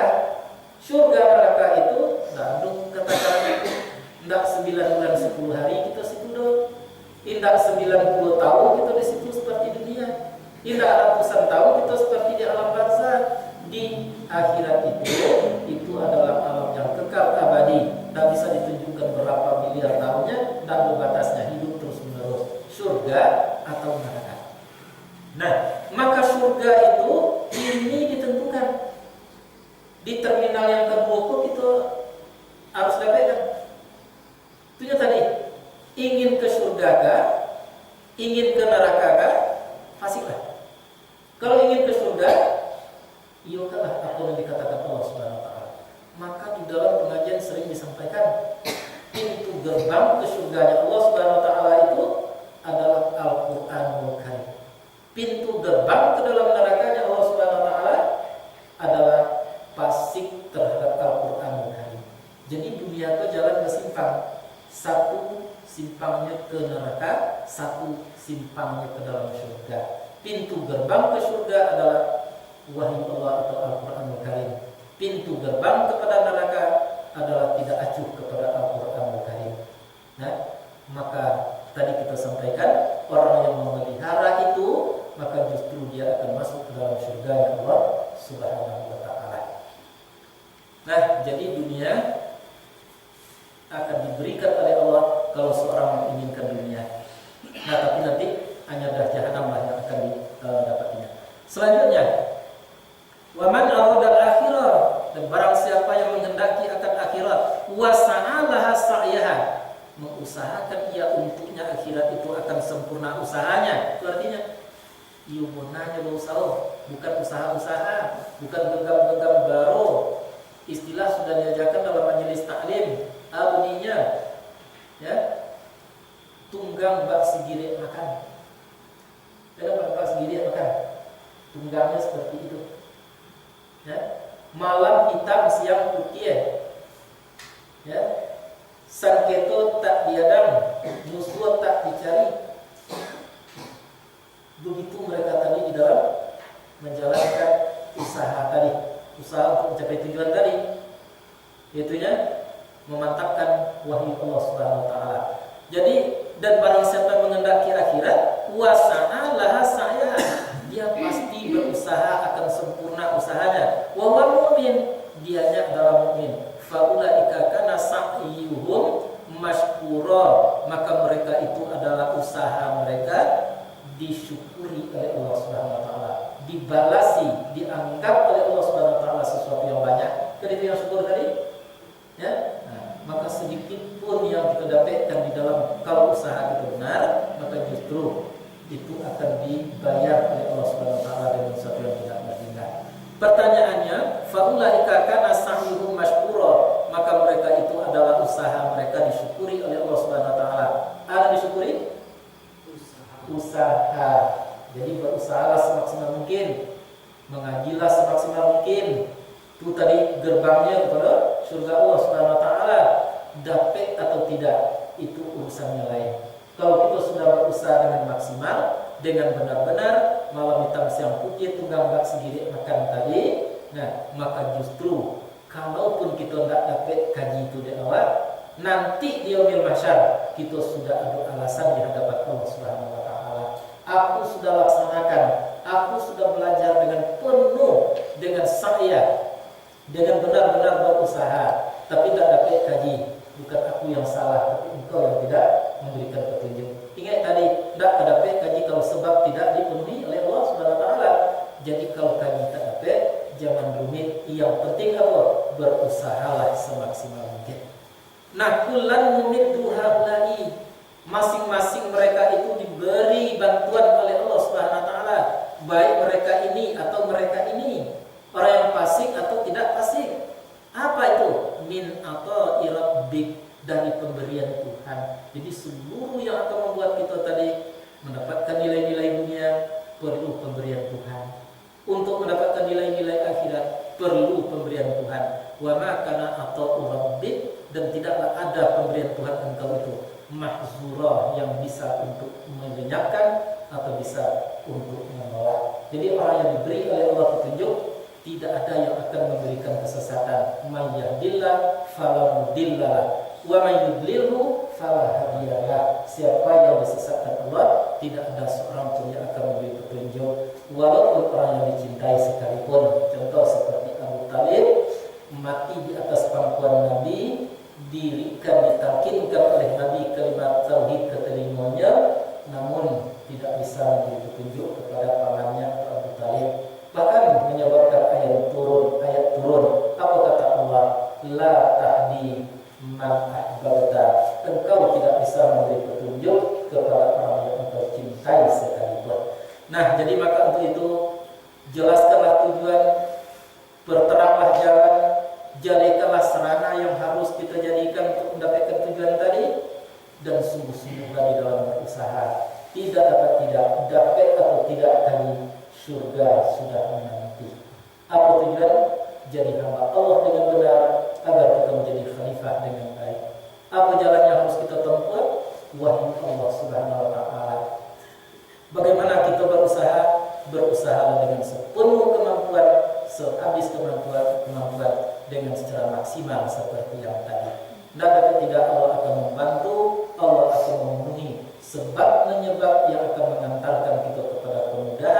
kekal. Surga neraka itu katakan tidak 9 bulan 10 hari kita situ dong. Tidak 90 tahun kita di situ seperti dunia. Tidak ratusan tahun kita seperti di alam barzah. Di akhirat itu adalah alam yang kekal abadi. Tak bisa ditunjukkan berapa miliar tahunnya, tak ada batasnya, hidup terus menerus. Surga atau neraka. Nah, maka surga itu ini ditentukan. Di terminal yang kedua pun itu harus dapatkan. Itu tadi, ingin ke surga kah? Ingin ke neraka kah? Fasihlah. Kalau ingin ke surga, iyalah apa yang dikatakan Allah Subhanahu wa taala. Maka di dalam pengajian sering disampaikan pintu gerbang ke surganya Allah Subhanahu wa taala itu adalah Al-Qur'anul Karim. Pintu gerbang ke dalam nerakanya Allah Subhanahu wa taala adalah fasik terhadap Al-Qur'anul Karim. Jadi dunia itu jalan bersimpang. Satu simpangnya ke neraka, satu simpangnya ke dalam surga. Pintu gerbang ke surga adalah wahyu Allah atau Al-Qur'anul Karim. Pintu gerbang kepada neraka adalah tidak acuh kepada Al-Qur'anul Karim. Nah, maka tadi kita sampaikan orang yang memelihara itu maka justru dia akan masuk ke dalam surga yang Allah Subhanahu wa taala. Nah, jadi dunia akan diberikan oleh Allah kalau seorang menginginkan dunia. Nah, tapi nanti hanya dah jahanam lah yang akan didapatinya. Selanjutnya, wa man arada al-akhirah, dan barang siapa yang menghendaki akan akhirat, wa sa'alaha sa'yaha, mengusahakan ia untuknya akhirat itu akan sempurna usahanya. Itu artinya gunanya berusaha, bukan usaha-usaha, bukan genggam-genggam baru. Istilah sudah diajarkan dalam majelis taklim, bunyinya ya, tunggang bak sigiri makan. Ada bak sigiri makan. Tunggangnya seperti itu. Ya. Malam hitam siang putih. Ya. Sangketo tak diadang, musuh tak dicari. Begitu mereka tadi di dalam menjalankan usaha tadi, usaha untuk mencapai tujuan tadi, yaitunya memantapkan wahyu Allah Subhanahu wa taala. Jadi, dan barang siapa menghendaki akhirat, wasa'alaha sa'yaha, dia pasti berusaha akan sempurna usahanya. Wa huwa mu'min, dianya adalah mukmin. Faulaika kana sa'yuhum mashkura, maka mereka itu adalah usaha mereka disyukuri oleh Allah Subhanahu wa taala, dibalasi, dianggap oleh Allah Subhanahu wa taala sesuatu yang banyak. Jadi itu yang syukur tadi. Ya. Nah, maka sedikit pun yang kita dapatkan di dalam, kalau usaha itu benar, maka justru itu akan dibayar oleh Allah Subhanahu wa taala dengan sesuatu yang tidak berhingga. Pertanyaannya, faulaika kana sa'yuhum mashkura, maka mereka itu adalah usaha mereka disyukuri oleh Allah Subhanahu wa taala. Ada disyukuri? Usaha. Jadi berusahalah semaksimal mungkin, mengajilah semaksimal mungkin. Itu tadi gerbangnya kepada surga Allah Subhanahu wa taala. Dapat atau tidak itu urusannya lain. Kalau kita sudah berusaha dengan maksimal, dengan benar-benar, malam hitam siang putih, tunggang bak sendiri makan tadi, nah maka justru kalaupun kita tidak dapat kaji itu di awal, nanti di yaumil mahsyar kita sudah ada alasan di hadapan Allah Subhanahu wa taala. Aku sudah laksanakan, aku sudah belajar dengan penuh, dengan saya, dengan benar-benar berusaha, tapi tidak dapat kaji. Bukan aku yang salah, tapi engkau yang tidak memberikan petunjuk. Ingat tadi, tidak dapat kaji kalau sebab tidak dipenuhi oleh Allah Subhanahu wa taala. Jadi kalau kaji tak dapat, jangan rumit. Yang penting apa? Berusahalah semaksimal mungkin. Nah, kullan numiddu haula'i, masing-masing mereka itu diberi bantuan oleh Allah Subhanahu wa taala, baik mereka ini atau mereka ini, orang yang fasik atau tidak fasik. Apa itu? Min ata'i rabbik, dari pemberian Tuhan. Jadi seluruh yang akan membuat kita tadi mendapatkan nilai-nilai dunia perlu pemberian Tuhan. Untuk mendapatkan nilai-nilai akhirat perlu pemberian Tuhan. Wa ma kana ata'u rabbik, dan tidaklah ada pemberian Tuhan engkau itu mahzura, yang bisa untuk melenyapkan atau bisa untuk menolak. Jadi orang yang diberi oleh Allah petunjuk tidak ada yang akan memberikan kesesatan. May yahdillah fala mudhillalah wa may yudlilhu fala hadiyalah. Siapa yang disesatkan Allah, tidak ada seorang pun yang akan memberi petunjuk, walaupun orang yang dicintai sekalipun. Contoh seperti Abu Talib, mati di atas pangkuan Nabi, ditalkinkan oleh Nabi kalimat tauhid ke telinganya, namun tidak bisa memberi petunjuk kepada pamannya atau Abu Talib. Bahkan menyebabkan ayat turun. Apa kata Allah? La tahdi man ahbabta. Engkau tidak bisa memberi petunjuk kepada orang yang engkau cintai sekalipun. Nah, jadi maka untuk itu jelaskanlah tujuan, berteranglah jalan, jadikanlah sarana yang harus kita jadikan untuk mendapatkan tujuan tadi, dan sungguh-sungguhlah di dalam berusaha. Tidak dapat atau tidak tadi, surga sudah menanti. Apa tujuan? Jadi hamba Allah dengan benar, agar kita menjadi khalifah dengan baik. Apa jalan yang harus kita tempuh? Wahyu Allah Subhanahu wa Ta'ala. Bagaimana kita berusaha dengan sepenuh kemampuan, sehabis kemampuan dengan secara maksimal seperti yang tadi. Dan ketika Allah akan membantu, Allah akan memenuhi sebab menyebab yang akan mengantarkan kita kepada kemudahan